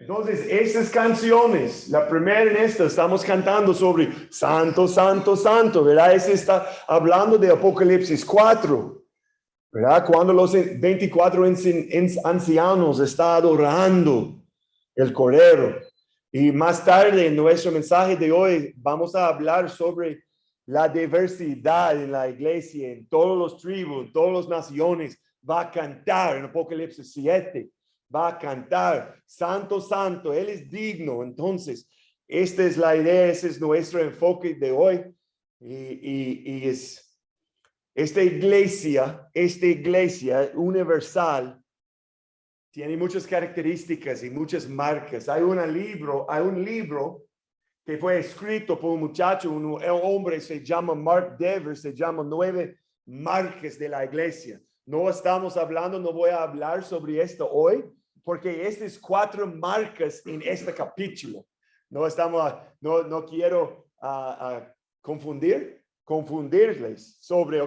Entonces, estas canciones, la primera en esta, estamos cantando sobre Santo, Santo, Santo, ¿verdad? Ese está hablando de Apocalipsis 4, ¿verdad? Cuando los 24 ancianos están adorando el Cordero. Y más tarde, en nuestro mensaje de hoy, vamos a hablar sobre la diversidad en la iglesia, en todos los tribus, en todas las naciones. Va a cantar en Apocalipsis 7. Va a cantar, Santo, Santo, Él es digno. Entonces, esta es la idea, ese es nuestro enfoque de hoy. Y es esta iglesia universal tiene muchas características y muchas marcas. Hay un libro que fue escrito por un muchacho, un hombre, se llama Mark Dever, se llama 9 marcas de la iglesia. No voy a hablar sobre esto hoy, porque estas 4 marcas en este capítulo. No quiero confundirles sobre,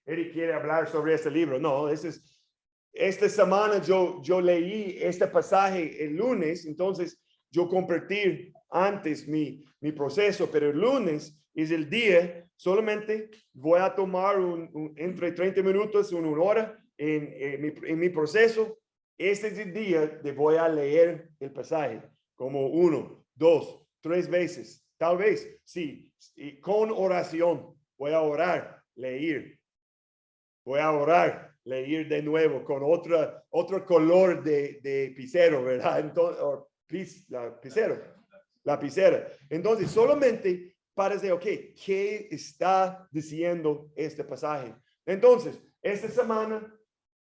Eric quiere hablar sobre este libro. No, esta semana yo leí este pasaje el lunes, entonces yo compartí antes mi proceso, pero el lunes es el día, solamente voy a tomar entre 30 minutos, una hora en mi proceso. Este es el día de voy a leer el pasaje como 1, 2, 3 veces, tal vez, sí, y con oración. Voy a orar, leer. Voy a orar, leer de nuevo con otro color de lapicero, ¿verdad? Entonces, lapicera. Entonces, solamente para decir, ¿qué está diciendo este pasaje? Entonces, esta semana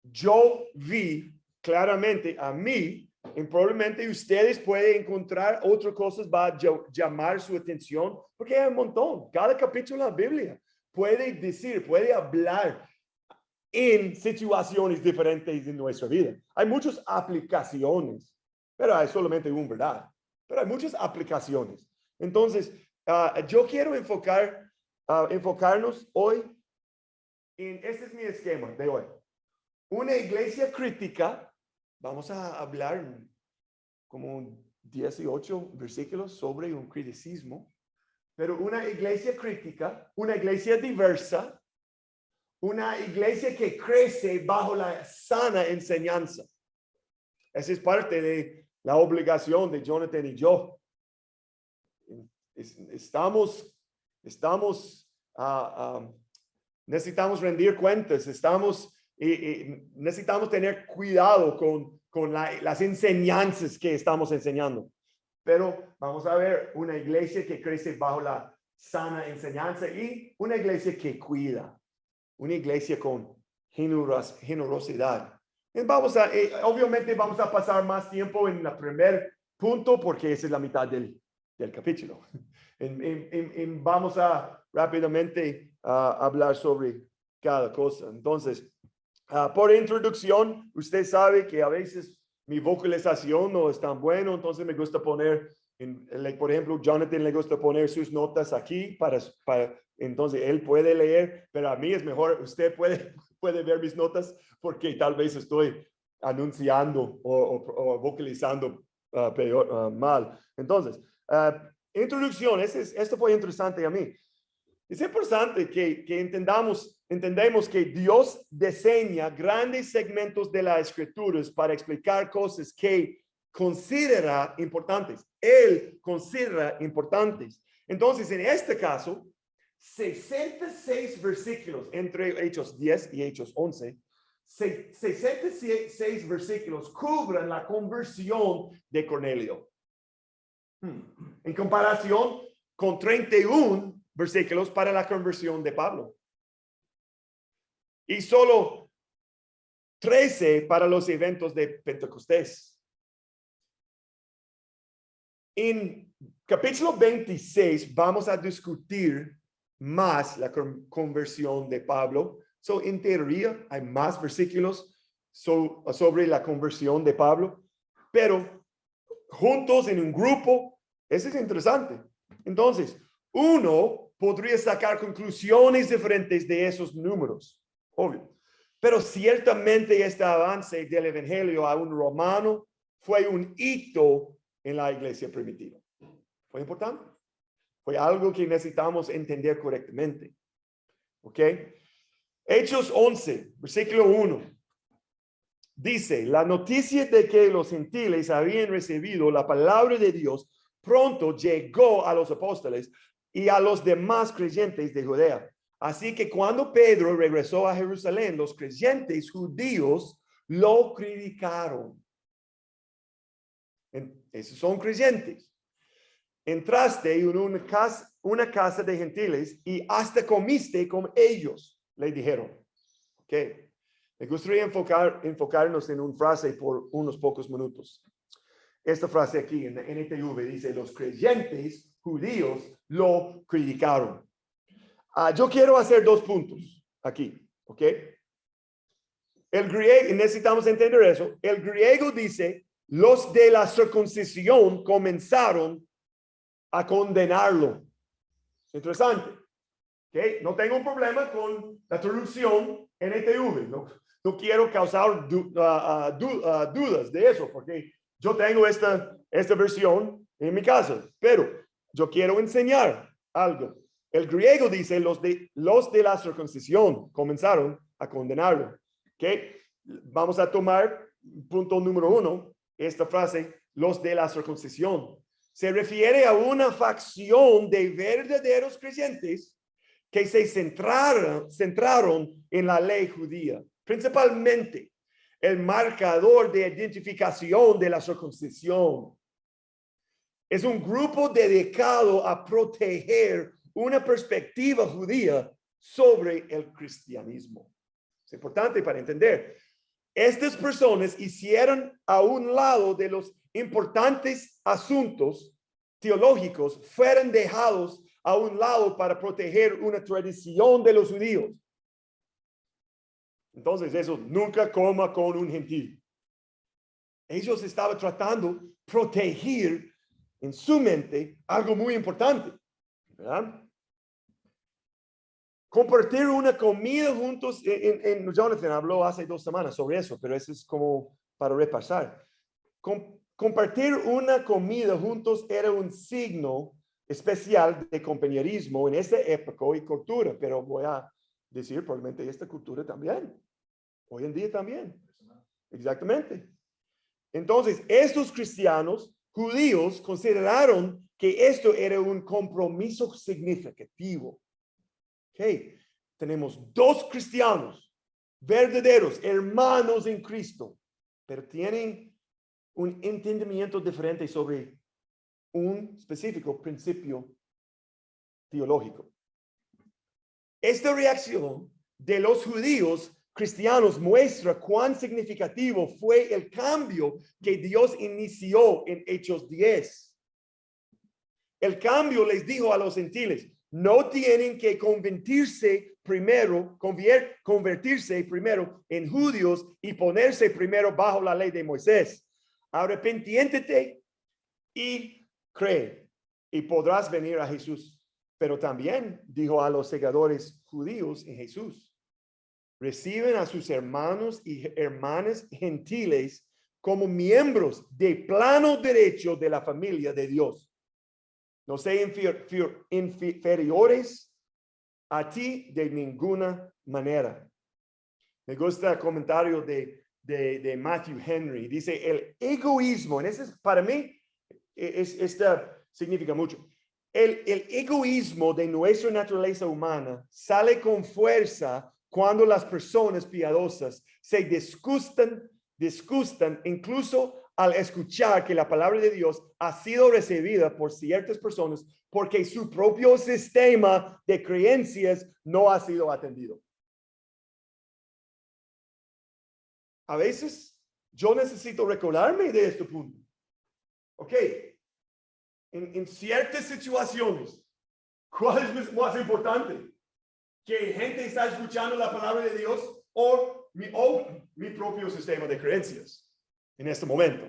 yo vi claramente a mí, y probablemente ustedes pueden encontrar otras cosas para llamar su atención, porque hay un montón. Cada capítulo de la Biblia puede hablar en situaciones diferentes en nuestra vida. Hay muchas aplicaciones, pero hay solamente una verdad. Pero hay muchas aplicaciones. Entonces, yo quiero enfocarnos hoy en, este es mi esquema de hoy. Una iglesia crítica. Vamos a hablar como 18 versículos sobre un criticismo, pero una iglesia crítica, una iglesia diversa, una iglesia que crece bajo la sana enseñanza. Esa es parte de la obligación de Jonathan y yo. Necesitamos rendir cuentas, necesitamos tener cuidado con las enseñanzas que estamos enseñando. Pero vamos a ver una iglesia que crece bajo la sana enseñanza y una iglesia que cuida, una iglesia con generosidad. Y obviamente vamos a pasar más tiempo en el primer punto porque esa es la mitad del capítulo. Vamos a rápidamente hablar sobre cada cosa. Entonces, por introducción, usted sabe que a veces mi vocalización no es tan buena, entonces me gusta poner, por ejemplo, Jonathan le gusta poner sus notas aquí entonces él puede leer, pero a mí es mejor, usted puede ver mis notas porque tal vez estoy anunciando o vocalizando mal. Entonces, introducción, esto fue interesante a mí. Es importante que entendamos que Dios diseña grandes segmentos de las escrituras para explicar cosas que considera importantes. Él considera importantes. Entonces, en este caso, 66 versículos entre Hechos 10 y Hechos 11, 66 versículos cubren la conversión de Cornelio. En comparación con 31 versículos para la conversión de Pablo. Y solo 13 para los eventos de Pentecostés. En capítulo 26 vamos a discutir más la conversión de Pablo. En teoría hay más versículos sobre la conversión de Pablo, pero juntos en un grupo, eso es interesante. Entonces, uno podría sacar conclusiones diferentes de esos números, obvio. Pero ciertamente este avance del evangelio a un romano, fue un hito en la iglesia primitiva. Fue importante. Fue algo que necesitamos entender correctamente. ¿Ok? Hechos 11, versículo 1. Dice, la noticia de que los gentiles habían recibido la palabra de Dios pronto llegó a los apóstoles y a los demás creyentes de Judea. Así que cuando Pedro regresó a Jerusalén, los creyentes judíos lo criticaron. Esos son creyentes. Entraste en una casa de gentiles y hasta comiste con ellos, le dijeron. Ok. Me gustaría enfocarnos en una frase por unos pocos minutos. Esta frase aquí en NTV dice, los creyentes judíos lo criticaron. Yo quiero hacer 2 puntos aquí, ¿ok? El griego, necesitamos entender eso. El griego dice, los de la circuncisión comenzaron a condenarlo. Interesante. ¿Ok? No tengo un problema con la traducción NTV. No quiero causar dudas de eso, porque yo tengo esta versión en mi casa, pero yo quiero enseñar algo. El griego dice, los de la circuncisión comenzaron a condenarlo. ¿Okay? Vamos a tomar punto número 1, esta frase, los de la circuncisión. Se refiere a una facción de verdaderos creyentes que se centraron en la ley judía, principalmente el marcador de identificación de la circuncisión. Es un grupo dedicado a proteger una perspectiva judía sobre el cristianismo. Es importante para entender. Estas personas hicieron a un lado de los importantes asuntos teológicos, fueron dejados a un lado para proteger una tradición de los judíos. Entonces, eso, nunca coma con un gentil. Ellos estaban tratando de proteger en su mente algo muy importante, ¿verdad? Compartir una comida juntos, Jonathan habló hace 2 semanas sobre eso, pero eso es como para repasar. Compartir una comida juntos era un signo especial de compañerismo en esa época y cultura, pero voy a decir probablemente esta cultura también, hoy en día también. Exactamente. Entonces, estos cristianos judíos consideraron que esto era un compromiso significativo. Okay. Tenemos 2 cristianos verdaderos, hermanos en Cristo, pero tienen un entendimiento diferente sobre un específico principio teológico. Esta reacción de los judíos cristianos muestra cuán significativo fue el cambio que Dios inició en Hechos 10. El cambio les dijo a los gentiles, no tienen que convertirse primero en judíos y ponerse primero bajo la ley de Moisés. Arrepiéntete y cree y podrás venir a Jesús. Pero también dijo a los seguidores judíos en Jesús, reciben a sus hermanos y hermanas gentiles como miembros de plano derecho de la familia de Dios. No sean inferiores a ti de ninguna manera. Me gusta el comentario de Matthew Henry. Dice, el egoísmo, para mí, significa mucho. El egoísmo de nuestra naturaleza humana sale con fuerza cuando las personas piadosas se disgustan incluso al escuchar que la palabra de Dios ha sido recibida por ciertas personas porque su propio sistema de creencias no ha sido atendido. A veces yo necesito recordarme de este punto. Ok, en ciertas situaciones, ¿cuál es más importante? ¿Que gente está escuchando la palabra de Dios o mi propio sistema de creencias? En este momento,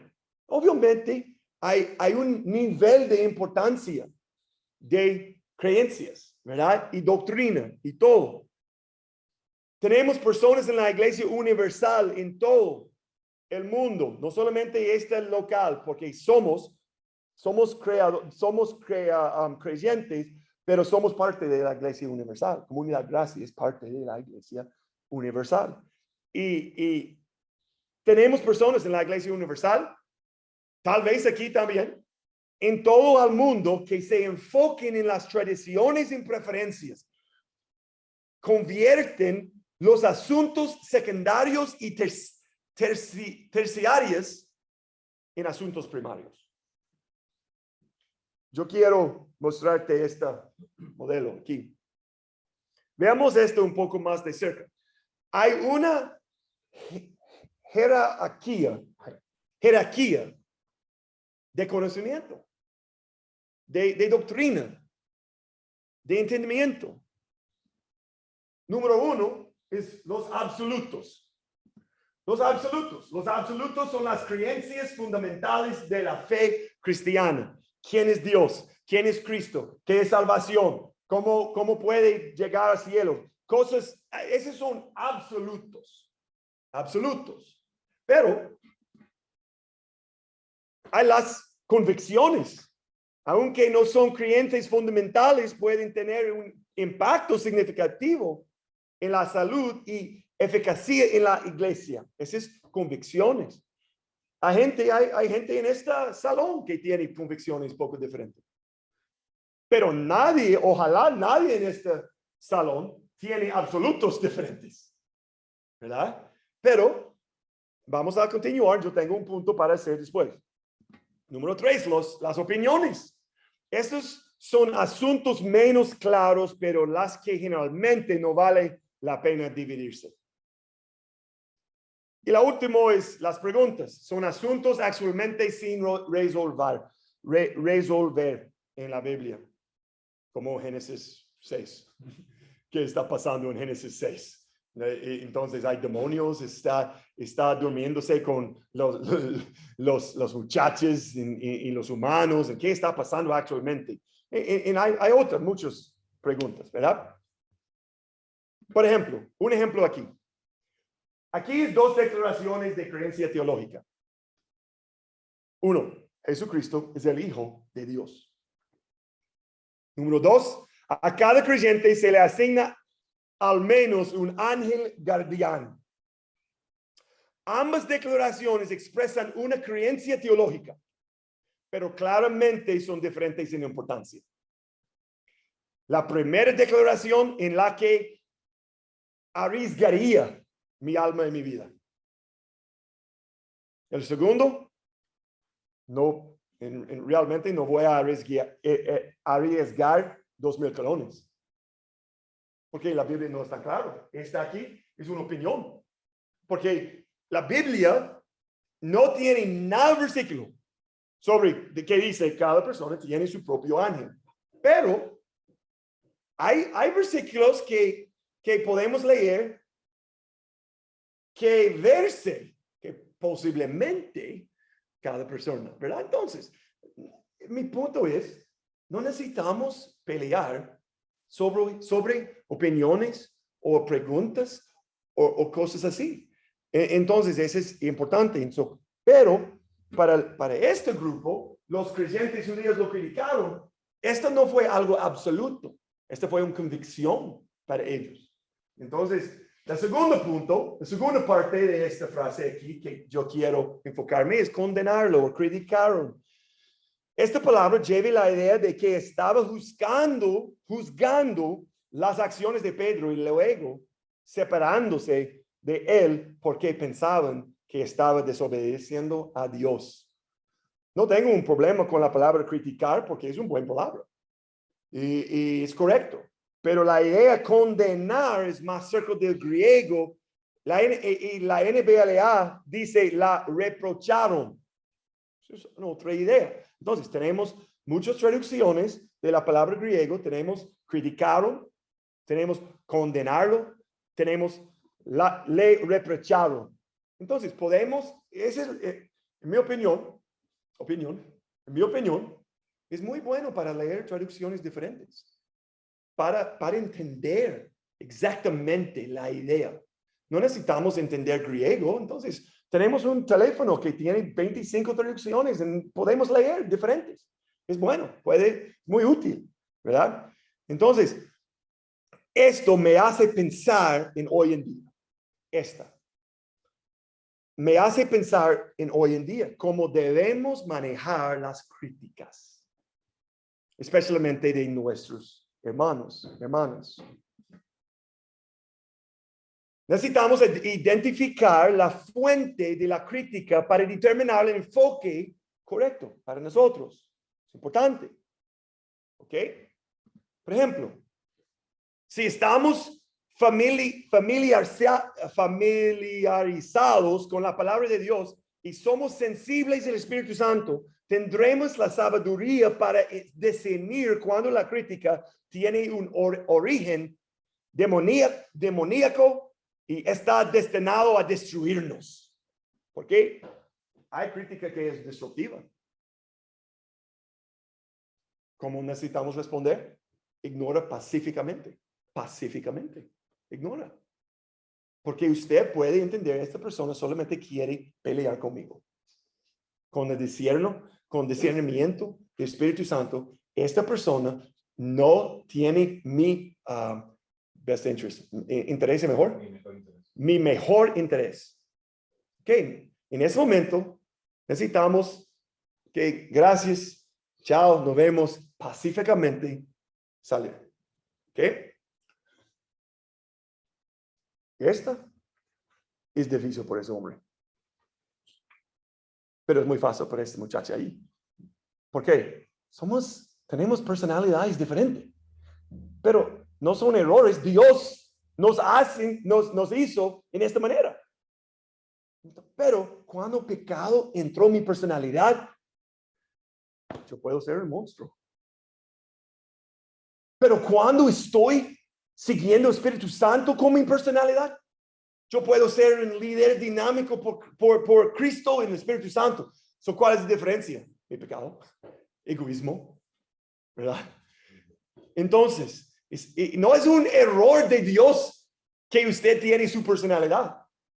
obviamente hay un nivel de importancia de creencias, ¿verdad? Y doctrina y todo. Tenemos personas en la iglesia universal en todo, el mundo, no solamente este local, porque creyentes, pero somos parte de la Iglesia Universal. Comunidad Gracia es parte de la Iglesia Universal. Y tenemos personas en la Iglesia Universal, tal vez aquí también, en todo el mundo, que se enfoquen en las tradiciones y preferencias, convierten los asuntos secundarios y terciarios en asuntos primarios. Yo quiero mostrarte este modelo aquí. Veamos esto un poco más de cerca. Hay una jerarquía de conocimiento, de doctrina, de entendimiento. Número uno es los absolutos. Los absolutos son las creencias fundamentales de la fe cristiana. ¿Quién es Dios? ¿Quién es Cristo? ¿Qué es salvación? ¿Cómo puede llegar al cielo? Cosas, esos son absolutos. Absolutos. Pero hay las convicciones. Aunque no son creencias fundamentales, pueden tener un impacto significativo en la salud y eficacia en la iglesia. Esas convicciones. Hay gente en este salón que tiene convicciones poco diferentes. Pero ojalá nadie en este salón tiene absolutos diferentes. ¿Verdad? Pero vamos a continuar. Yo tengo un punto para hacer después. Número 3, las opiniones. Estos son asuntos menos claros, pero las que generalmente no vale la pena dividirse. Y la última es las preguntas. Son asuntos actualmente sin resolver en la Biblia. Como Génesis 6. ¿Qué está pasando en Génesis 6? Entonces hay demonios, está durmiéndose con los muchachos y los humanos. ¿Qué está pasando actualmente? Hay otras muchas preguntas, ¿verdad? Por ejemplo, un ejemplo aquí. Aquí hay 2 declaraciones de creencia teológica. 1, Jesucristo es el Hijo de Dios. Número 2, a cada creyente se le asigna al menos un ángel guardián. Ambas declaraciones expresan una creencia teológica, pero claramente son diferentes en importancia. La primera declaración en la que arriesgaría mi alma y mi vida. El segundo, no, realmente no voy a arriesgar 2,000 colones. Porque la Biblia no está claro. Esta aquí es una opinión. Porque la Biblia no tiene nada versículo sobre de qué dice cada persona tiene su propio ángel. Pero hay versículos que podemos leer que verse que posiblemente cada persona, ¿verdad? Entonces, mi punto es, no necesitamos pelear sobre opiniones o preguntas o cosas así. Entonces, eso es importante. Pero para este grupo, los creyentes judíos lo criticaron. Esto no fue algo absoluto. Esto fue una convicción para ellos. Entonces, el segundo punto, la segunda parte de esta frase aquí que yo quiero enfocarme es condenarlo o criticaron. Esta palabra lleva la idea de que estaba juzgando las acciones de Pedro y luego separándose de él porque pensaban que estaba desobedeciendo a Dios. No tengo un problema con la palabra criticar porque es una buena palabra y es correcto. Pero la idea condenar es más cerca del griego. La NBLA dice la reprocharon. Es otra idea. Entonces, tenemos muchas traducciones de la palabra griego. Tenemos criticaron, tenemos condenarlo, tenemos le reprocharon. Entonces, podemos, en mi opinión, es muy bueno para leer traducciones diferentes, para entender exactamente la idea. No necesitamos entender griego. Entonces, tenemos un teléfono que tiene 25 traducciones y podemos leer diferentes. Es bueno, muy útil, ¿verdad? Entonces, esto me hace pensar en hoy en día. Me hace pensar en hoy en día cómo debemos manejar las críticas, especialmente de nuestros hermanos. Necesitamos identificar la fuente de la crítica para determinar el enfoque correcto para nosotros. Es importante. ¿Ok? Por ejemplo, si estamos familiarizados con la palabra de Dios y somos sensibles al Espíritu Santo, tendremos la sabiduría para discernir cuando la crítica tiene un origen demoníaco y está destinado a destruirnos. Porque hay crítica que es destructiva. ¿Cómo necesitamos responder? Ignora pacíficamente. Ignora. Porque usted puede entender, esta persona solamente quiere pelear conmigo. Con discernimiento del Espíritu Santo, esta persona no tiene mi best interest, interés mejor. Mi mejor interés. Ok, en ese momento necesitamos que gracias, chao, nos vemos pacíficamente, salir. Ok. Esta es difícil por ese hombre. Pero es muy fácil para esta muchacha ahí. ¿Por qué? Tenemos personalidades diferentes. Pero no son errores. Dios nos hizo en esta manera. Pero cuando pecado entró en mi personalidad, yo puedo ser un monstruo. Pero cuando estoy siguiendo el Espíritu Santo con mi personalidad, yo puedo ser un líder dinámico por Cristo en el Espíritu Santo. ¿Cuál es la diferencia? Mi pecado, egoísmo, ¿verdad? Entonces, no es un error de Dios que usted tiene su personalidad.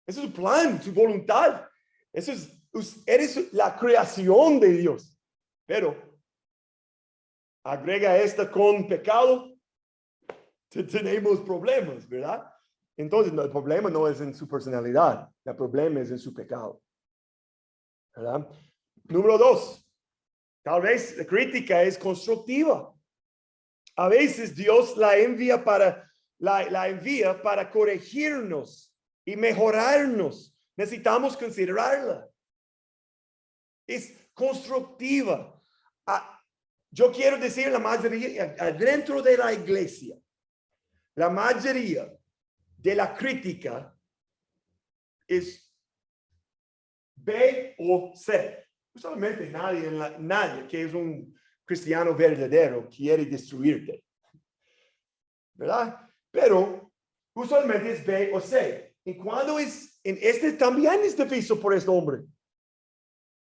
Ese es su plan, su voluntad. Eres la creación de Dios. Pero agrega esta con pecado, tenemos problemas, ¿verdad? Entonces, el problema no es en su personalidad, el problema es en su pecado, ¿verdad? Número 2, tal vez la crítica es constructiva. A veces Dios la envía para corregirnos y mejorarnos. Necesitamos considerarla. Es constructiva. Yo quiero decir la mayoría, dentro de la iglesia, la mayoría de la crítica es B o C. Usualmente nadie que es un cristiano verdadero quiere destruirte, ¿verdad? Pero usualmente es B o C. Y cuando también es difícil por este hombre.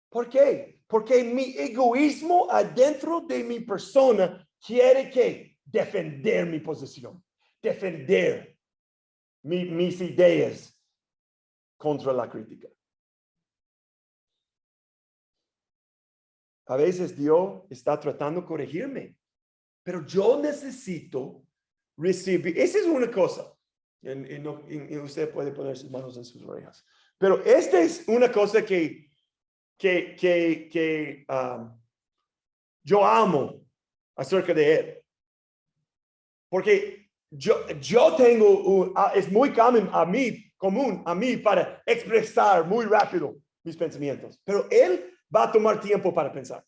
¿Por qué? Porque mi egoísmo adentro de mi persona quiere que defender mi posición, defender mis ideas contra la crítica. A veces Dios está tratando de corregirme, pero yo necesito recibir. Esa es una cosa. Y usted puede poner sus manos en sus orejas. Pero esta es una cosa que yo amo acerca de él. Porque yo tengo, es muy común a mí para expresar muy rápido mis pensamientos. Pero él va a tomar tiempo para pensar.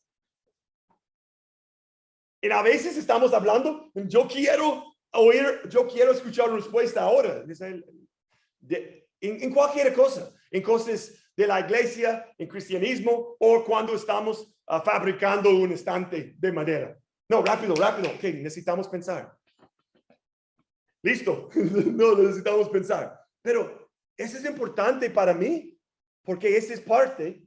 Y a veces estamos hablando, yo quiero escuchar la respuesta ahora. En cualquier cosa, en cosas de la iglesia, en cristianismo, o cuando estamos fabricando un estante de madera. No, rápido. Ok, necesitamos pensar. Listo. No, necesitamos pensar. Pero eso es importante para mí, porque esa es parte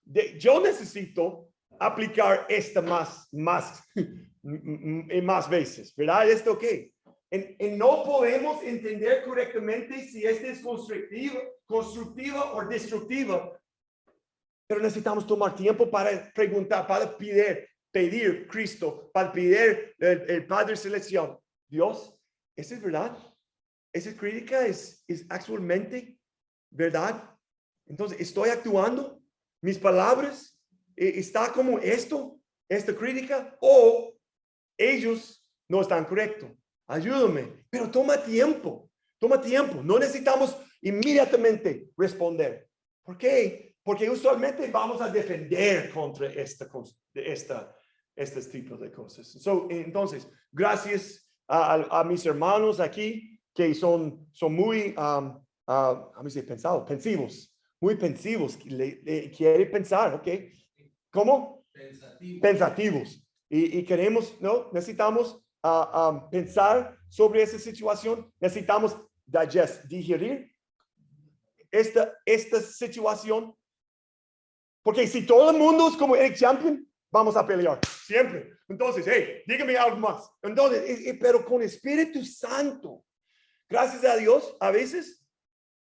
de, yo necesito aplicar esta más veces, ¿verdad? Esto, ok. Y no podemos entender correctamente si este es constructiva o destructiva. Pero necesitamos tomar tiempo para preguntar, para pedir Cristo, para pedir el Padre Celestial. Dios, ¿eso es verdad? ¿Esa crítica es actualmente verdad? Entonces, ¿estoy actuando? ¿Mis palabras está como esta crítica? ¿O ellos no están correctos? Ayúdame, pero toma tiempo. No necesitamos inmediatamente responder. ¿Por qué? Porque usualmente vamos a defender contra estos tipos de cosas. Entonces, gracias a mis hermanos aquí que son muy, pensivos, muy pensivos, quiere pensar, ¿ok? ¿Cómo? Pensativos. Y queremos, ¿no? Necesitamos pensar sobre esa situación, necesitamos digerir esta situación, porque si todo el mundo es como Eric Champion, vamos a pelear, siempre. Entonces, hey, dígame algo más. Entonces, pero con Espíritu Santo, gracias a Dios, a veces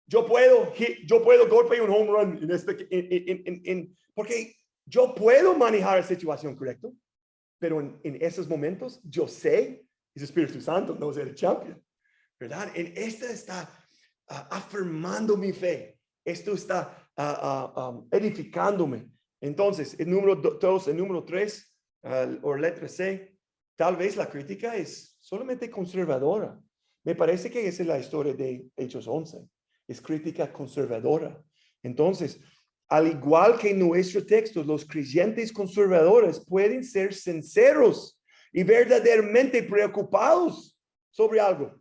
yo puedo golpear un home run porque yo puedo manejar la situación correcto, pero en esos momentos yo sé, es Espíritu Santo, no es el champion, ¿verdad? En esta está afirmando mi fe, esto está edificándome. Entonces, el número 2, el número 3, o letra C, tal vez la crítica es solamente conservadora. Me parece que esa es la historia de Hechos 11. Es crítica conservadora. Entonces, al igual que en nuestro texto, los creyentes conservadores pueden ser sinceros y verdaderamente preocupados sobre algo,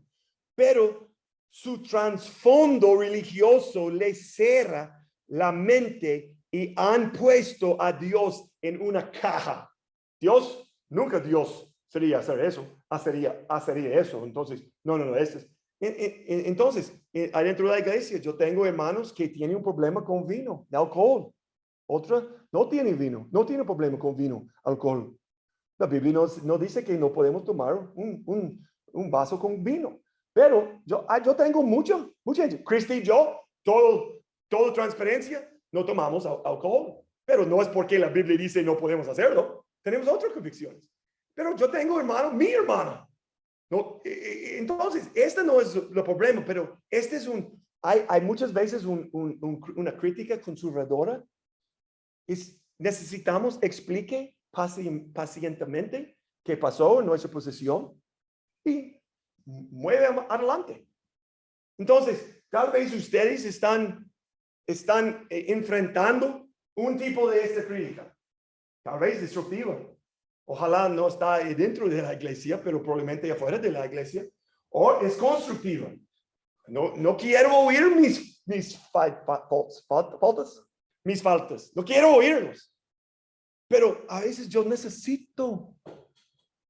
pero su trasfondo religioso les cierra la mente y han puesto a Dios en una caja. Nunca Dios sería hacer eso, hacería eso. Entonces, no, entonces, adentro de la iglesia, yo tengo hermanos que tienen un problema con vino, de alcohol. Otra no tiene vino, no tiene problema con vino, alcohol. La Biblia no dice que no podemos tomar un vaso con vino. Pero yo tengo mucha gente. Cristi y yo, toda transparencia, no tomamos alcohol. Pero no es porque la Biblia dice no podemos hacerlo. Tenemos otras convicciones. Pero yo tengo mi hermana. No, entonces, este no es el problema, pero este es hay muchas veces una crítica conservadora. Necesitamos explique pacientemente qué pasó en nuestra posición y mueve adelante. Entonces, tal vez ustedes están enfrentando un tipo de esta crítica, tal vez destructiva. Ojalá no está dentro de la iglesia, pero probablemente afuera de la iglesia. O es constructiva. No quiero oír mis faltas. No quiero oírlos. Pero a veces yo necesito.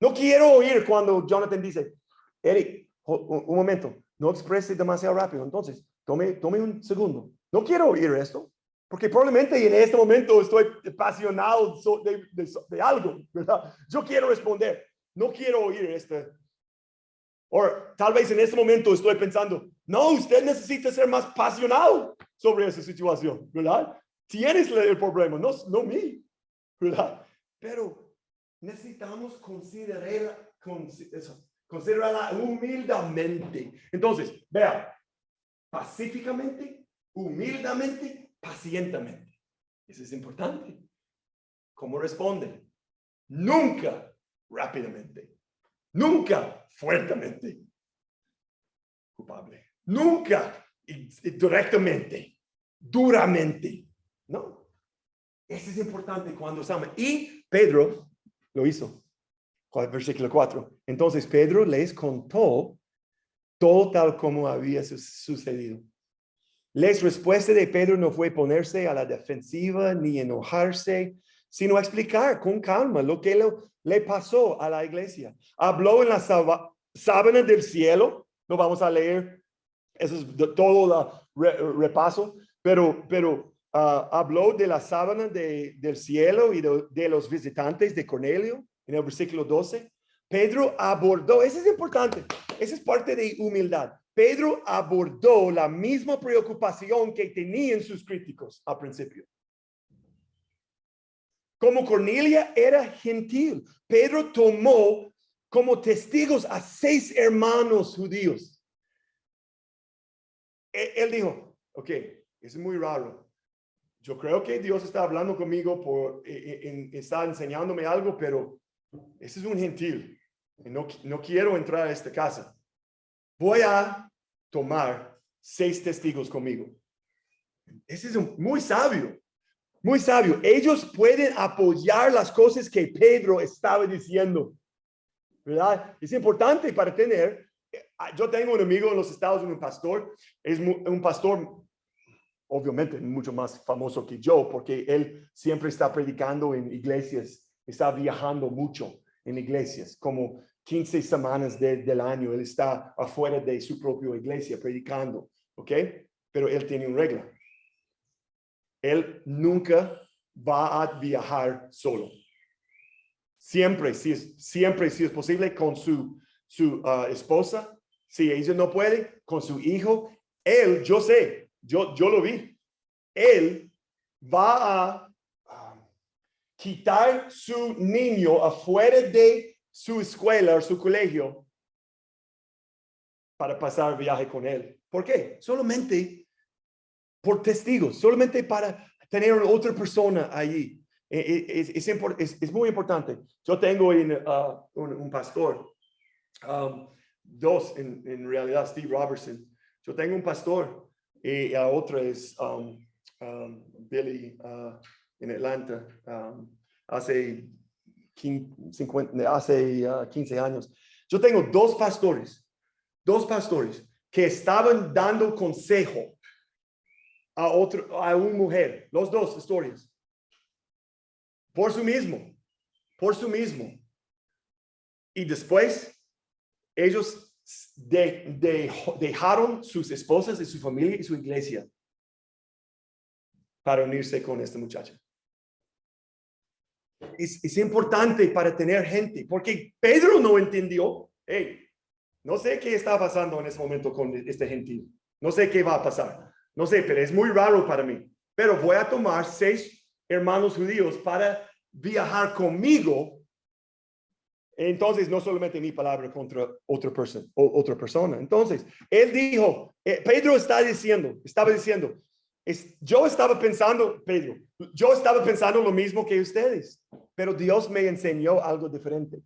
No quiero oír cuando Jonathan dice, Eric, un momento, no exprese demasiado rápido. Entonces, tome un segundo. No quiero oír esto. Porque probablemente en este momento estoy apasionado de algo, ¿verdad? Yo quiero responder, no quiero oír o tal vez en este momento estoy pensando, no, usted necesita ser más apasionado sobre esa situación, ¿verdad? Tienes el problema, no mí, ¿verdad? Pero necesitamos considerarla humildemente. Entonces, vea, pacíficamente, humildemente, pacientemente. Eso es importante. ¿Cómo responde? Nunca rápidamente. Nunca fuertemente. Culpable. Nunca directamente. Duramente. No. Eso es importante cuando estamos. Y Pedro lo hizo. Versículo 4. Entonces Pedro les contó todo tal como había sucedido. La respuesta de Pedro no fue ponerse a la defensiva ni enojarse, sino explicar con calma lo que le pasó a la iglesia. Habló en la sábana del cielo. No vamos a leer, eso es todo el repaso, pero habló de la sábana del cielo y de los visitantes de Cornelio en el versículo 12. Pedro abordó, eso es importante, esa es parte de humildad. Pedro abordó la misma preocupación que tenían sus críticos al principio. Como Cornelia era gentil, Pedro tomó como testigos a 6 hermanos judíos. Él dijo, ok, es muy raro. Yo creo que Dios está hablando conmigo está enseñándome algo, pero ese es un gentil. No quiero entrar a esta casa. Voy a tomar 6 testigos conmigo. Ese es muy sabio. Muy sabio. Ellos pueden apoyar las cosas que Pedro estaba diciendo, ¿verdad? Es importante para tener. Yo tengo un amigo en los Estados Unidos, un pastor. Es un pastor, obviamente, mucho más famoso que yo, porque él siempre está predicando en iglesias. Está viajando mucho en iglesias, como 15 semanas del año. Él está afuera de su propia iglesia predicando, ¿ok? Pero él tiene una regla. Él nunca va a viajar solo. Siempre, si es posible, con su esposa. Si ella no puede, con su hijo. Él, yo sé, yo lo vi. Él va a quitar su niño afuera de su escuela o su colegio para pasar viaje con él. ¿Por qué? Solamente por testigos, solamente para tener otra persona allí. Es muy importante. Yo tengo un pastor, 2 en realidad, Steve Robertson. Yo tengo un pastor y la otra es Billy en Atlanta. Hace 15 años. Yo tengo dos pastores que estaban dando consejo a una mujer, los dos historias, por su mismo. Y después ellos dejaron sus esposas y su familia y su iglesia para unirse con esta muchacha. Es importante para tener gente, porque Pedro no entendió. Hey, no sé qué está pasando en ese momento con este gentil. No sé qué va a pasar. No sé, pero es muy raro para mí. Pero voy a tomar 6 hermanos judíos para viajar conmigo. Entonces, no solamente mi palabra contra otra persona. Entonces, él dijo, Pedro estaba diciendo, yo estaba pensando lo mismo que ustedes, pero Dios me enseñó algo diferente.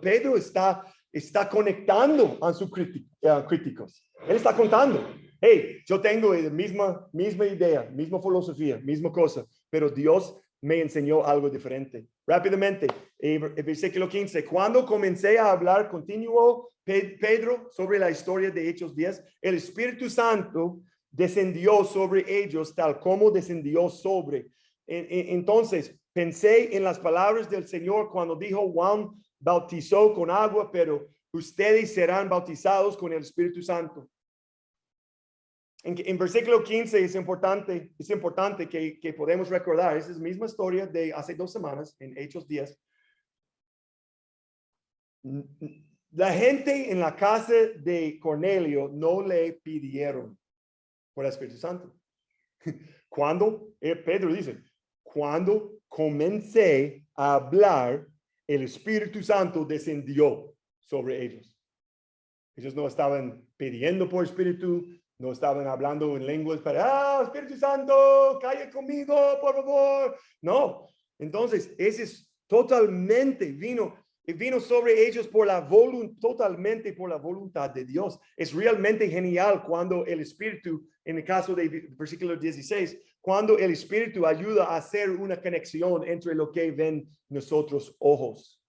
Pedro está conectando a sus críticos. Él está contando, hey, yo tengo la misma idea, misma filosofía, misma cosa, pero Dios me enseñó algo diferente. Rápidamente, el versículo 15, cuando comencé a hablar, continuó Pedro sobre la historia de Hechos 10, el Espíritu Santo descendió sobre ellos tal como descendió sobre. Entonces, pensé en las palabras del Señor cuando dijo, Juan bautizó con agua, pero ustedes serán bautizados con el Espíritu Santo. En versículo 15 es importante que podemos recordar, esa es la misma historia de hace 2 semanas en Hechos 10. La gente en la casa de Cornelio no le pidieron por el Espíritu Santo. Pedro dice, cuando comencé a hablar, el Espíritu Santo descendió sobre ellos. Ellos no estaban pidiendo por Espíritu, no estaban hablando en lenguas para, Espíritu Santo, calla conmigo, por favor. No. Entonces, ese es totalmente vino sobre ellos totalmente por la voluntad de Dios. Es realmente genial cuando el Espíritu, en el caso del versículo 16, cuando el Espíritu ayuda a hacer una conexión entre lo que ven nuestros ojos,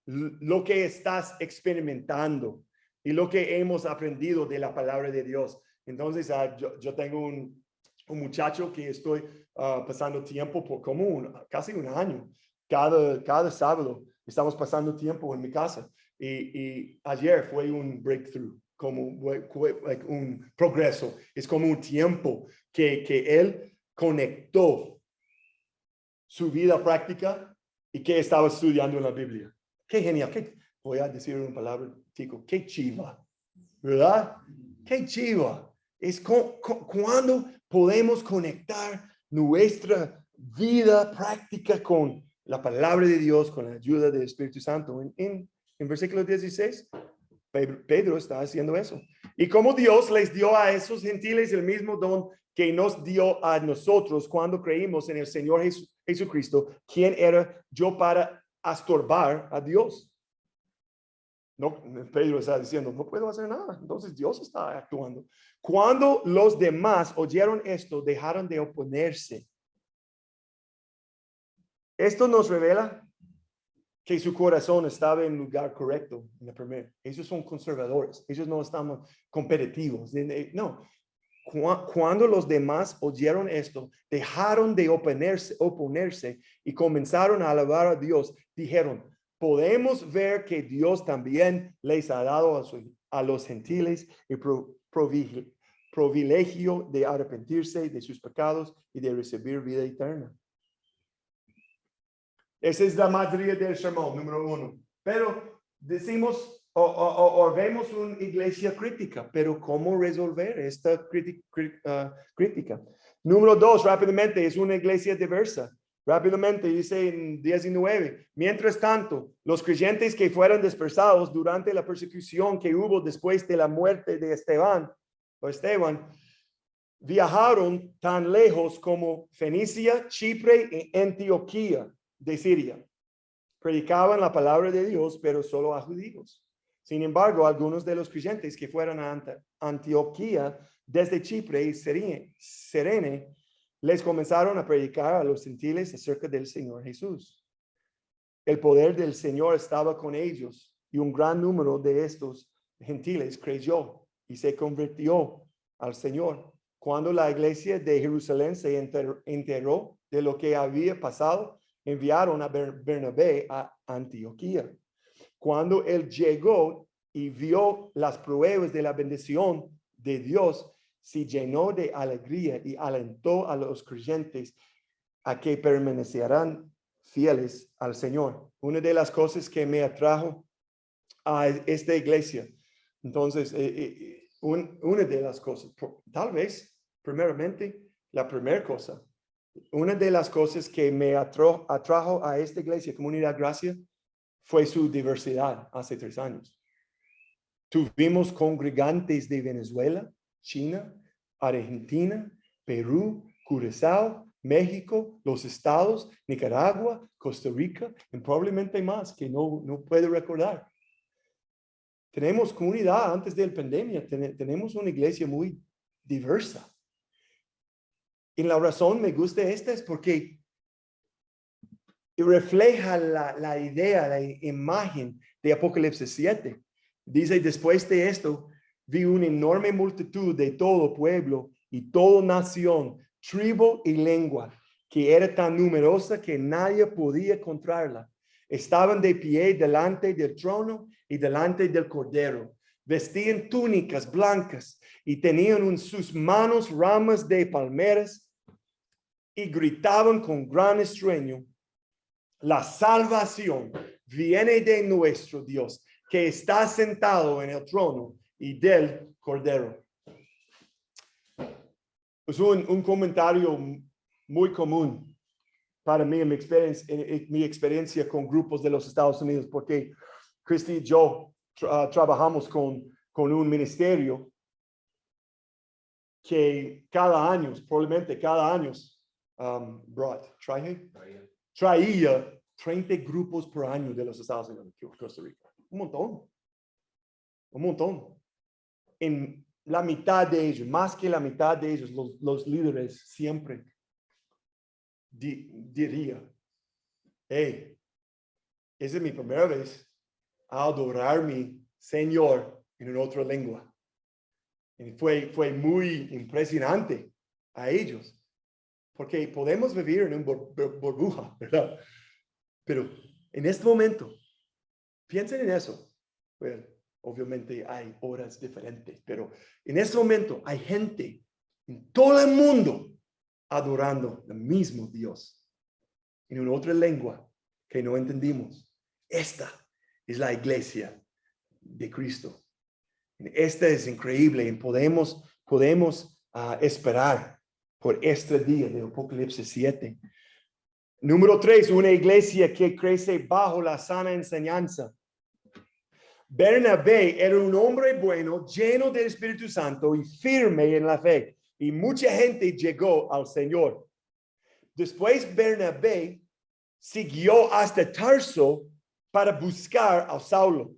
lo que estás experimentando y lo que hemos aprendido de la palabra de Dios. Entonces, yo tengo un muchacho que estoy pasando tiempo por casi un año. Cada sábado estamos pasando tiempo en mi casa. Y ayer fue un breakthrough, como un progreso. Es como un tiempo que él conectó su vida práctica y que estaba estudiando en la Biblia. Qué genial. Voy a decir una palabra, chico. Qué chiva. ¿Verdad? Qué chiva. Es cuando podemos conectar nuestra vida práctica con la palabra de Dios, con la ayuda del Espíritu Santo. En versículo 16, Pedro está haciendo eso. Y como Dios les dio a esos gentiles el mismo don que nos dio a nosotros cuando creímos en el Señor Jesucristo, ¿quién era yo para estorbar a Dios? No, Pedro está diciendo, no puedo hacer nada. Entonces Dios está actuando. Cuando los demás oyeron esto, dejaron de oponerse. Esto nos revela que su corazón estaba en el lugar correcto. En la primera. Ellos son conservadores. Ellos no están competitivos. No. Cuando los demás oyeron esto, dejaron de oponerse y comenzaron a alabar a Dios. Dijeron, podemos ver que Dios también les ha dado a los gentiles el privilegio de arrepentirse de sus pecados y de recibir vida eterna. Esa es la mayoría del sermón, número 1. Pero decimos, o vemos una iglesia crítica, pero ¿cómo resolver esta crítica? Número 2, rápidamente, es una iglesia diversa. Rápidamente dice en 19, mientras tanto, los creyentes que fueron dispersados durante la persecución que hubo después de la muerte de Esteban, viajaron tan lejos como Fenicia, Chipre y Antioquía de Siria. Predicaban la palabra de Dios, pero solo a judíos. Sin embargo, algunos de los creyentes que fueron a Antioquía desde Chipre y Cirene les comenzaron a predicar a los gentiles acerca del Señor Jesús. El poder del Señor estaba con ellos y un gran número de estos gentiles creyó y se convirtió al Señor. Cuando la iglesia de Jerusalén se enteró de lo que había pasado, enviaron a Bernabé a Antioquía. Cuando él llegó y vio las pruebas de la bendición de Dios, se llenó de alegría y alentó a los creyentes a que permanecerán fieles al Señor. Una de las cosas que me atrajo a esta iglesia, entonces, una de las cosas, tal vez, primeramente, la primera cosa, una de las cosas que me atrajo a esta iglesia, Comunidad Gracia, fue su diversidad hace 3 años. Tuvimos congregantes de Venezuela, China, Argentina, Perú, Curazao, México, los estados, Nicaragua, Costa Rica, y probablemente más que no puedo recordar. Tenemos comunidad antes de la pandemia, tenemos una iglesia muy diversa. Y la razón me gusta esta es porque refleja la idea, la imagen de Apocalipsis 7. Dice, después de esto, vi una enorme multitud de todo pueblo y toda nación, tribu y lengua, que era tan numerosa que nadie podía contarla. Estaban de pie delante del trono y delante del Cordero. Vestían túnicas blancas y tenían en sus manos ramas de palmeras y gritaban con gran estruendo: la salvación viene de nuestro Dios, que está sentado en el trono, y del Cordero. Es un comentario muy común para mí en mi experiencia con grupos de los Estados Unidos, porque Cristi y yo trabajamos con un ministerio que probablemente cada año, traía 30 grupos por año de los Estados Unidos, Costa Rica. Un montón. En la mitad de ellos, más que la mitad de ellos, los líderes siempre diría, hey, esa es mi primera vez a adorar a mi Señor en una otra lengua. Y fue muy impresionante a ellos, porque podemos vivir en una burbuja, ¿verdad? Pero en este momento, piensen en eso. Bueno, obviamente hay horas diferentes, pero en este momento hay gente en todo el mundo adorando el mismo Dios en una otra lengua, que no entendimos. Esta es la iglesia de Cristo. Esta es increíble y podemos esperar por este día de Apocalipsis 7. Número 3, una iglesia que crece bajo la sana enseñanza. Bernabé era un hombre bueno, lleno del Espíritu Santo y firme en la fe. Y mucha gente llegó al Señor. Después Bernabé siguió hasta Tarso para buscar a Saulo.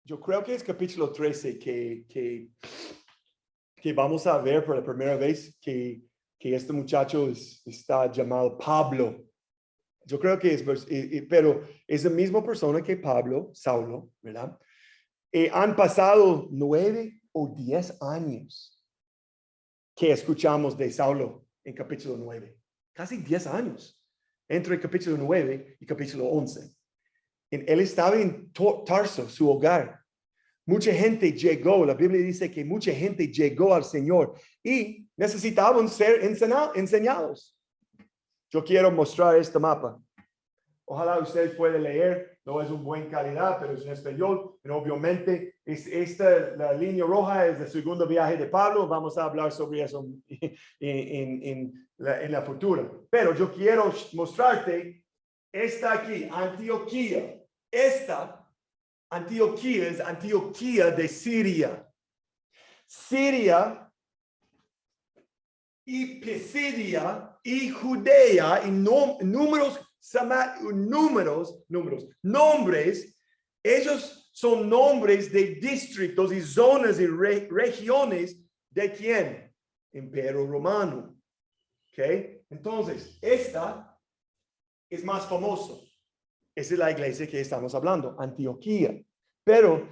Yo creo que es capítulo 13 que vamos a ver por la primera vez que este muchacho está llamado Pablo. Yo creo que pero es la misma persona que Pablo, Saulo, ¿verdad? Han pasado 9 o 10 años que escuchamos de Saulo en capítulo 9. Casi 10 años entre el capítulo 9 y capítulo 11. Él estaba en Tarso, su hogar. Mucha gente llegó, la Biblia dice que mucha gente llegó al Señor y necesitaban ser enseñados. Yo quiero mostrar este mapa. Ojalá ustedes puedan leer, no es una buena calidad, pero es en español. Y obviamente, la línea roja es el segundo viaje de Pablo. Vamos a hablar sobre eso en la futura. Pero yo quiero mostrarte esta aquí, Antioquía. Esta Antioquía es Antioquía de Siria. Siria y Pisidia y Judea y nombres, ellos son nombres de distritos y zonas y regiones de quién? Imperio Romano. ¿Ok? Entonces, esta es más famoso. Esa es la iglesia que estamos hablando, Antioquía. Pero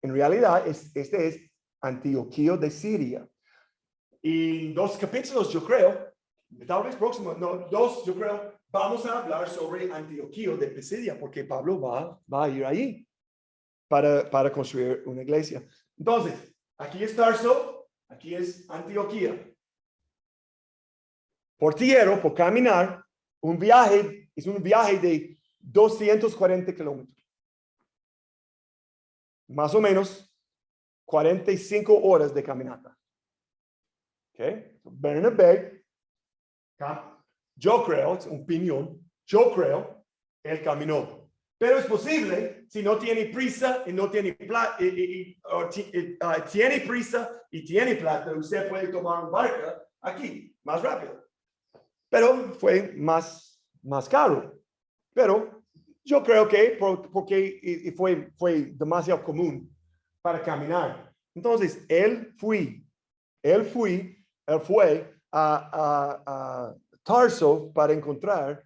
en realidad este es Antioquía de Siria. Y 2 capítulos, yo creo, tal vez próximo, no, 2, yo creo, vamos a hablar sobre Antioquía de Pisidia, porque Pablo va a ir ahí para construir una iglesia. Entonces, aquí es Tarso, aquí es Antioquía. Por tierra, por caminar, es un viaje de 240 kilómetros. Más o menos 45 horas de caminata. ¿Ok? Bernabé, yo creo, es una opinión, yo creo, él caminó. Pero es posible, si no tiene prisa y no tiene plata, tiene prisa y tiene plata, usted puede tomar un barco aquí, más rápido. Pero fue más caro. Pero yo creo que porque fue demasiado común para caminar. Entonces, él fue a Tarso para encontrar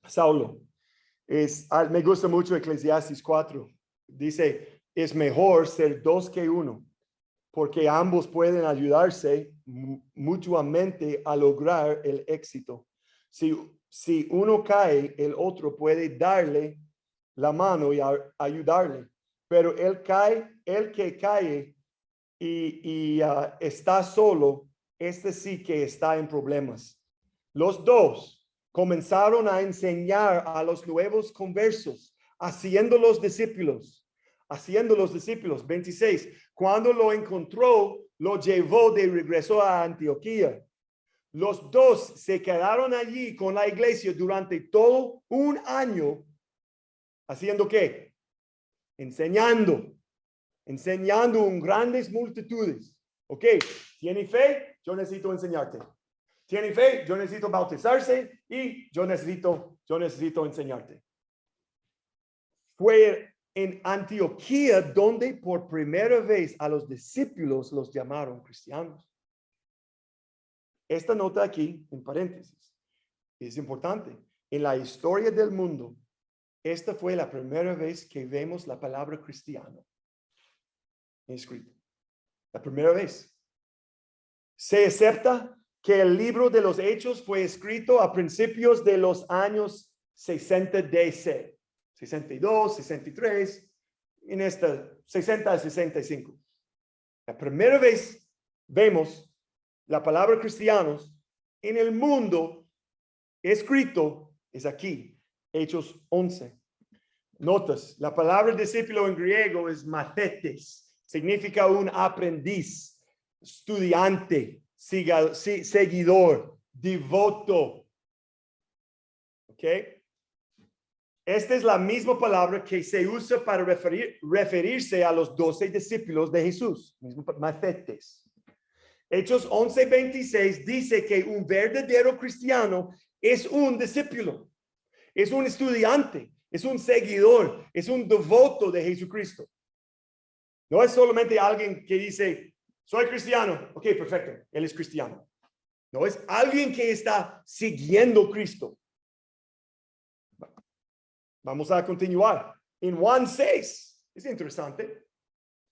Saulo. Me gusta mucho Eclesiastes 4. Dice, es mejor ser 2 que 1, porque ambos pueden ayudarse mutuamente a lograr el éxito. Si uno cae, el otro puede darle la mano y ayudarle. Pero el que cae y está solo, este sí que está en problemas. Los dos comenzaron a enseñar a los nuevos conversos, haciendo los discípulos. 26. Cuando lo encontró, lo llevó de regreso a Antioquía. Los dos se quedaron allí con la iglesia durante todo un año. ¿Haciendo qué? Enseñando en grandes multitudes. ¿Ok? ¿Tiene fe? Yo necesito enseñarte. ¿Tiene fe? Yo necesito bautizarse y yo necesito enseñarte. Fue en Antioquía donde por primera vez a los discípulos los llamaron cristianos. Esta nota aquí, en paréntesis, es importante. En la historia del mundo, esta fue la primera vez que vemos la palabra cristiano escrita. La primera vez. Se acepta que el libro de los Hechos fue escrito a principios de los años 60 DC. 62, 63, en esta 60 a 65. La primera vez vemos la palabra cristianos en el mundo escrito es aquí, Hechos 11. Notas, la palabra discípulo en griego es mathetes, significa un aprendiz, estudiante, seguidor, devoto. ¿Ok? Esta es la misma palabra que se usa para referirse a los 12 discípulos de Jesús, mathetes. Hechos 11:26 dice que un verdadero cristiano es un discípulo, es un estudiante, es un seguidor, es un devoto de Jesucristo. No es solamente alguien que dice, soy cristiano. Ok, perfecto, él es cristiano. No, es alguien que está siguiendo a Cristo. Vamos a continuar. En Juan 6, es interesante.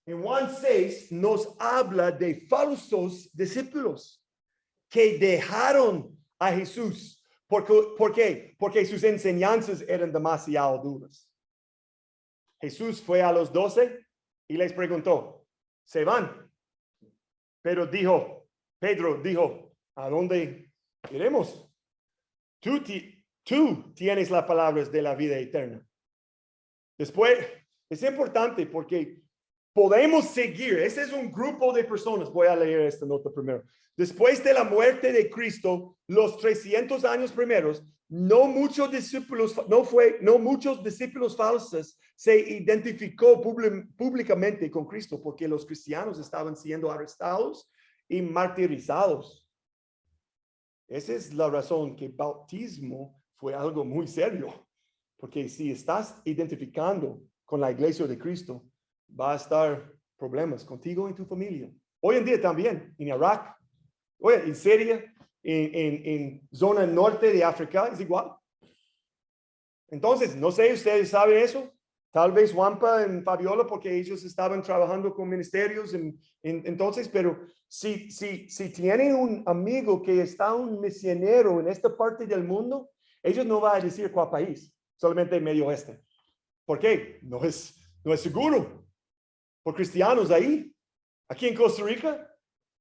En Juan 6 nos habla de falsos discípulos que dejaron a Jesús. ¿Por qué? Porque sus enseñanzas eran demasiado duras. Jesús fue a los 12 y les preguntó, ¿se van? Pero Pedro dijo, ¿a dónde iremos? Tú tienes las palabras de la vida eterna. Después, es importante porque podemos seguir. Ese es un grupo de personas. Voy a leer esta nota primero. Después de la muerte de Cristo, los 300 años primeros, no muchos discípulos falsos se identificó públicamente con Cristo porque los cristianos estaban siendo arrestados y martirizados. Esa es la razón que el bautismo fue algo muy serio, porque si estás identificando con la iglesia de Cristo, va a estar problemas contigo y tu familia. Hoy en día también, en Irak, en Siria, en zona norte de África, es igual. Entonces, no sé, ustedes saben eso. Tal vez Juanpa y Fabiola, porque ellos estaban trabajando con ministerios. Entonces, pero si tienen un amigo que está un misionero en esta parte del mundo, ellos no van a decir cuál país, solamente Medio Oeste. ¿Por qué? No es seguro. Por cristianos ahí. Aquí en Costa Rica,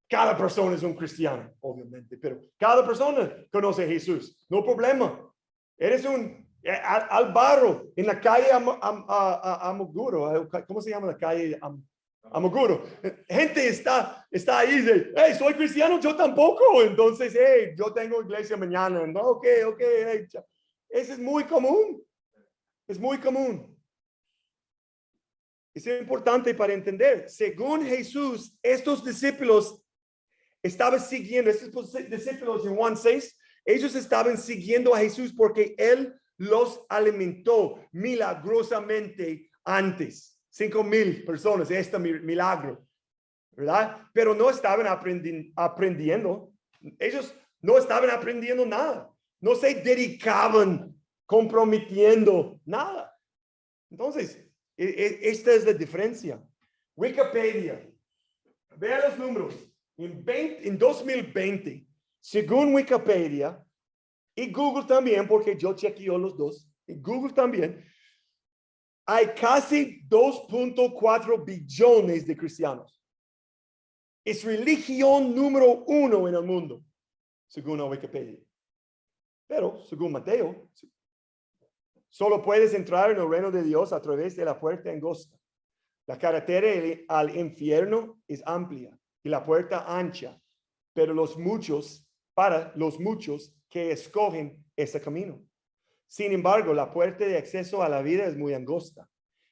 cada persona es un cristiano, obviamente, pero cada persona conoce a Jesús. No problema. Eres un Álvaro en la calle Amoguro. ¿Cómo se llama la calle Amoguro? Gente está ahí y dice, hey, soy cristiano, yo tampoco. Entonces, hey, yo tengo iglesia mañana. No, ok, hey. Eso es muy común. Es muy común. Es importante para entender. Según Jesús, estos discípulos estaban siguiendo, estos discípulos en Juan 6, ellos estaban siguiendo a Jesús porque Él los alimentó milagrosamente antes. 5,000 personas, este milagro, ¿verdad? Pero no estaban aprendiendo. Ellos no estaban aprendiendo nada. No se dedicaban, comprometiendo nada. Entonces, esta es la diferencia. Wikipedia, vean los números. En 2020, según Wikipedia y Google también, porque yo chequeo los dos, y Google también, hay casi 2.4 billones de cristianos. Es religión número 1 en el mundo, según la Wikipedia. Pero, según Mateo, solo puedes entrar en el reino de Dios a través de la puerta angosta. La carretera al infierno es amplia y la puerta ancha, pero para los muchos que escogen ese camino. Sin embargo, la puerta de acceso a la vida es muy angosta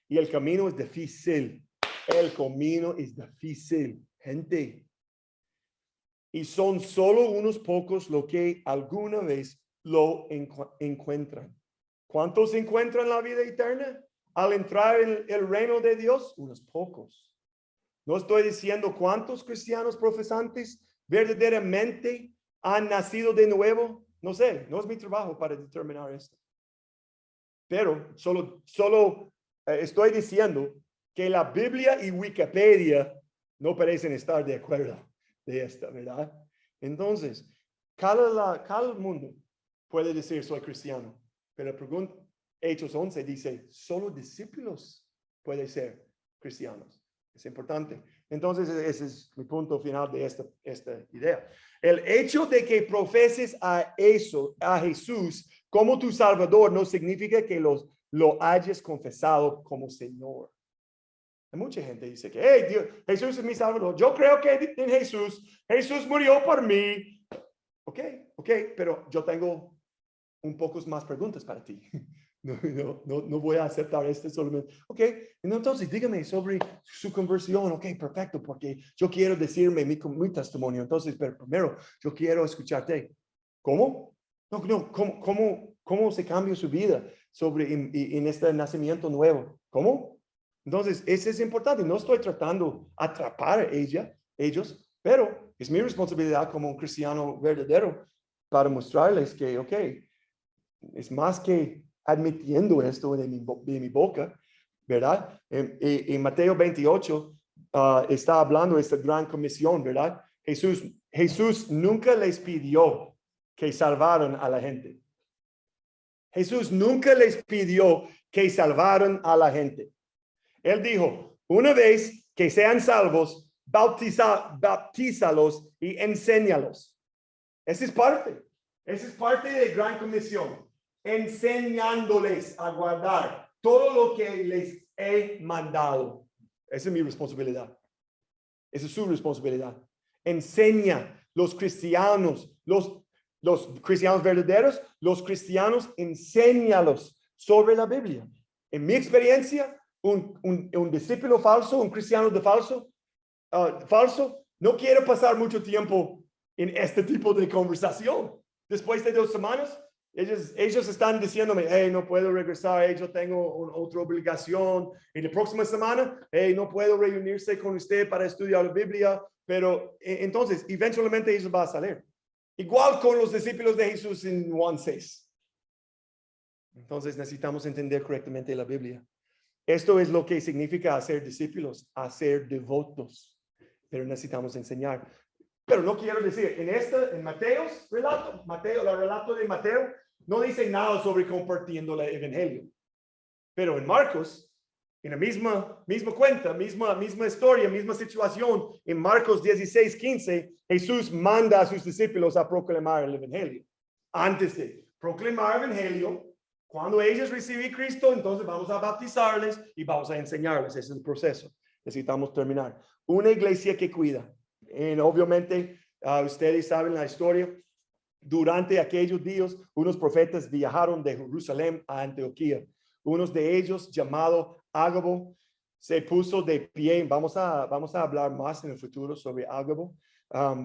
y el camino es difícil. El camino es difícil, gente. Y son solo unos pocos los que alguna vez lo encuentran. ¿Cuántos encuentran la vida eterna al entrar en el reino de Dios? Unos pocos. No estoy diciendo cuántos cristianos profesantes verdaderamente han nacido de nuevo. No sé, no es mi trabajo para determinar esto. Pero solo estoy diciendo que la Biblia y Wikipedia no parecen estar de acuerdo de esta, ¿verdad? Entonces, cada mundo puede decir soy cristiano, pero la pregunta, Hechos 11 dice, solo discípulos pueden ser cristianos. Es importante. Entonces, ese es mi punto final de esta idea. El hecho de que profeses a Jesús como tu Salvador no significa que lo hayas confesado como Señor. Hay mucha gente dice que, hey, Dios, Jesús es mi Salvador. Yo creo que en Jesús murió por mí. Ok, pero yo tengo un pocos más preguntas para ti. No voy a aceptar este solamente. Ok, entonces dígame sobre su conversión. Ok, perfecto, porque yo quiero decirme mi testimonio. Entonces, pero primero yo quiero escucharte. ¿Cómo? No, ¿cómo se cambió su vida en este nacimiento nuevo? ¿Cómo? Entonces, eso es importante. No estoy tratando de atrapar a ellos, pero es mi responsabilidad como un cristiano verdadero para mostrarles que, ok, es más que admitiendo esto de mi boca, ¿verdad? En Mateo 28 está hablando de esta gran comisión, ¿verdad? Jesús nunca les pidió que salvaran a la gente. Jesús nunca les pidió que salvaran a la gente. Él dijo, una vez que sean salvos, bautízalos y enséñalos. Esa es parte de gran comisión. Enseñándoles a guardar todo lo que les he mandado. Esa es mi responsabilidad. Esa es su responsabilidad. Enseña los cristianos, los cristianos verdaderos, los cristianos, enséñalos sobre la Biblia. En mi experiencia, un discípulo falso, un cristiano de falso, no quiero pasar mucho tiempo en este tipo de conversación. Después de 2 semanas, ellos están diciéndome, hey, no puedo regresar, hey, yo tengo otra obligación. Y la próxima semana, hey, no puedo reunirse con usted para estudiar la Biblia. Pero entonces, eventualmente ellos van a salir. Igual con los discípulos de Jesús en Juan 6. Entonces necesitamos entender correctamente la Biblia. Esto es lo que significa hacer discípulos, hacer devotos. Pero necesitamos enseñar. Pero no quiero decir, en Mateo's relato, el relato de Mateo, no dice nada sobre compartiendo el evangelio. Pero en Marcos, en la misma cuenta, misma historia, misma situación, en Marcos 16:15, Jesús manda a sus discípulos a proclamar el evangelio. Antes de proclamar el evangelio, cuando ellos reciben a Cristo, entonces vamos a bautizarles y vamos a enseñarles. Ese es el proceso. Necesitamos terminar. Una iglesia que cuida. Obviamente, ustedes saben la historia. Durante aquellos días, unos profetas viajaron de Jerusalén a Antioquía. Uno de ellos, llamado Ágabo, se puso de pie. Vamos a hablar más en el futuro sobre Ágabo.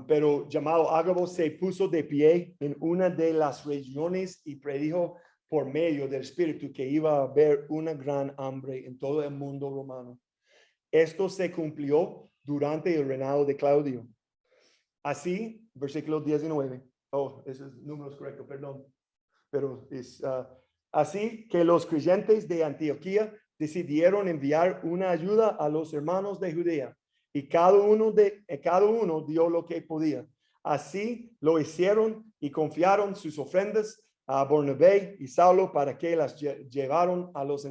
Pero llamado Ágabo se puso de pie en una de las regiones y predijo por medio del Espíritu que iba a haber una gran hambre en todo el mundo romano. Esto se cumplió durante el reinado de Claudio. Así, versículo 19. Oh, ese es número correcto, perdón. Pero es así que los creyentes de Antioquía decidieron enviar una ayuda a los hermanos de Judea y cada uno dio lo que podía. Así lo hicieron y confiaron sus ofrendas a Bernabé y Saulo para que las llevaron a los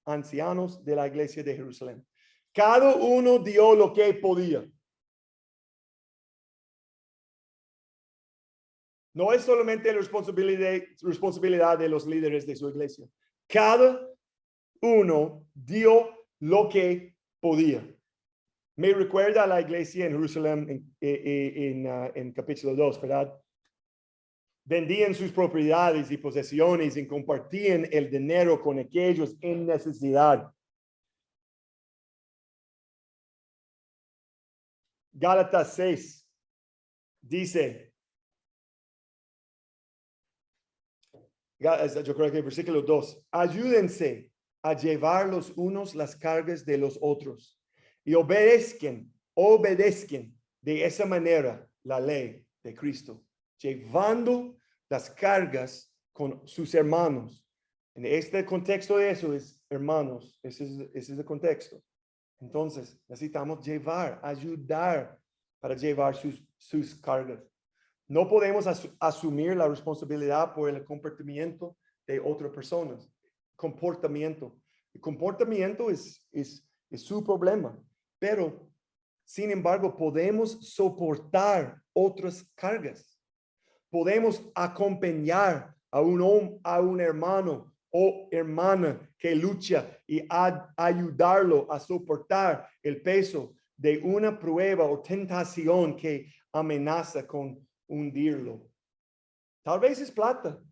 ancianos de la iglesia de Jerusalén. Cada uno dio lo que podía. No es solamente la responsabilidad de los líderes de su iglesia. Cada uno dio lo que podía. Me recuerda a la iglesia en Jerusalén en capítulo 2, ¿verdad? Vendían sus propiedades y posesiones y compartían el dinero con aquellos en necesidad. Gálatas 6 dice, yo creo que el versículo 2, ayúdense a llevar los unos las cargas de los otros y obedezcan de esa manera la ley de Cristo, llevando las cargas con sus hermanos. En este contexto de eso es hermanos, ese es el contexto. Entonces necesitamos ayudar para llevar sus cargas. No podemos asumir la responsabilidad por el comportamiento de otras personas. El comportamiento es su problema, pero Sin embargo, podemos soportar otras cargas. Podemos acompañar a un hermano o hermana que lucha y ayudarlo a soportar el peso de una prueba o tentación que amenaza con hundirlo. Tal vez es plata,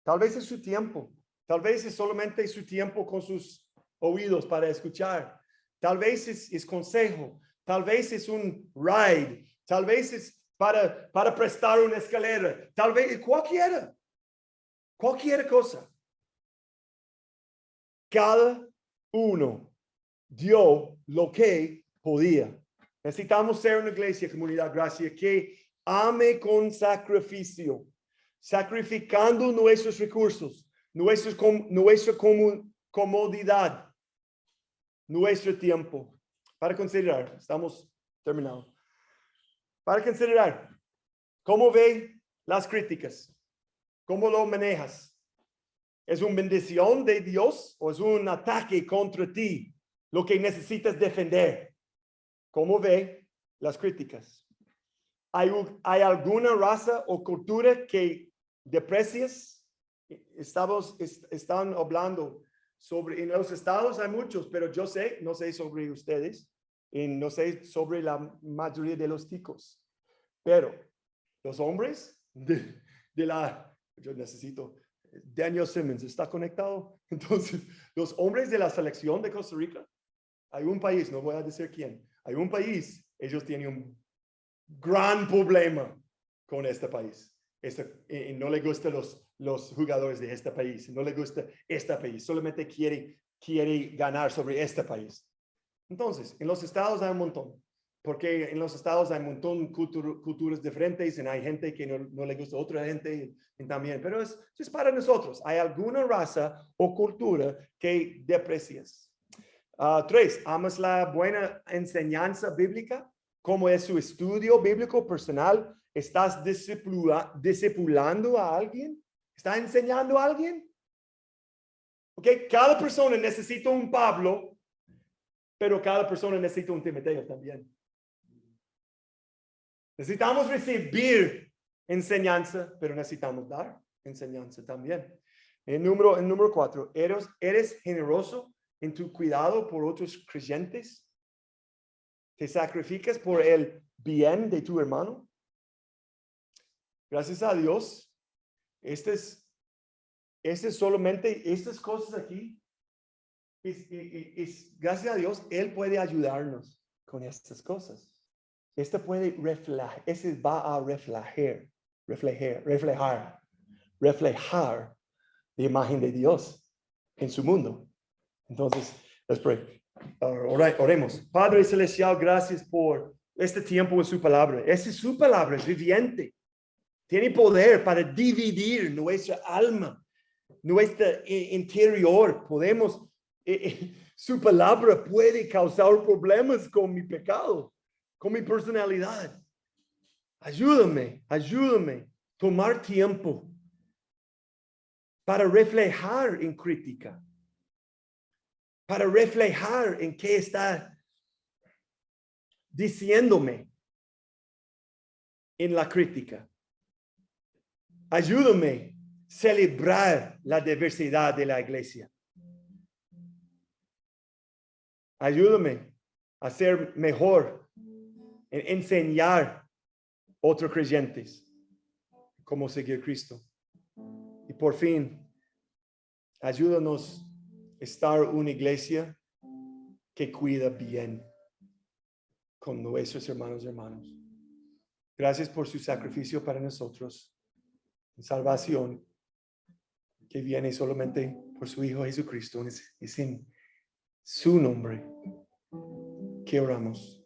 tal vez es su tiempo, tal vez es solamente su tiempo con sus oídos para escuchar, tal vez es consejo, tal vez es un ride, tal vez es para prestar una escalera, tal vez cualquier cosa. Cada uno dio lo que podía. Necesitamos ser una iglesia, comunidad gracia, que ame con sacrificio, sacrificando nuestros recursos, nuestra comodidad, nuestro tiempo. Para considerar, estamos terminados. Para considerar, ¿cómo ve las críticas? ¿Cómo lo manejas? ¿Es una bendición de Dios o es un ataque contra ti? Lo que necesitas defender. ¿Cómo ve las críticas? ¿Hay alguna raza o cultura que deprecias? Están hablando sobre, en los estados hay muchos, pero yo no sé sobre ustedes, y no sé sobre la mayoría de los ticos, pero los hombres yo necesito, Daniel Simmons, ¿está conectado? Entonces, los hombres de la selección de Costa Rica, hay un país, no voy a decir quién, hay un país, ellos tienen un gran problema con este país. No le gustan los jugadores de este país, no le gusta este país, solamente quiere ganar sobre este país. Entonces, en los estados hay un montón, porque en los estados hay un montón de culturas diferentes y hay gente que no le gusta a otra gente y también, pero es para nosotros. ¿Hay alguna raza o cultura que deprecias? 3, ¿amas la buena enseñanza bíblica? ¿Cómo es su estudio bíblico personal? ¿Estás discipulando a alguien? ¿Estás enseñando a alguien? Ok, cada persona necesita un Pablo, pero cada persona necesita un Timoteo también. Necesitamos recibir enseñanza, pero necesitamos dar enseñanza también. En número 4, ¿eres generoso en tu cuidado por otros creyentes? ¿Te sacrificas por el bien de tu hermano? Gracias a Dios, solamente estas cosas aquí, gracias a Dios, Él puede ayudarnos con estas cosas. Puede reflejar, va a reflejar la imagen de Dios en su mundo. Entonces, oremos. Padre Celestial, gracias por este tiempo en su palabra. Su palabra es viviente. Tiene poder para dividir nuestra alma, nuestro interior. Su palabra puede causar problemas con mi pecado, con mi personalidad. Ayúdame a tomar tiempo para reflejar en crítica, para reflejar en qué está diciéndome en la crítica. Ayúdame a celebrar la diversidad de la iglesia. Ayúdame a ser mejor en enseñar a otros creyentes cómo seguir a Cristo. Y por fin, ayúdanos a estar una iglesia que cuida bien con nuestros hermanos y hermanas. Gracias por su sacrificio para nosotros. Salvación que viene solamente por su Hijo Jesucristo. Es en su nombre que oramos.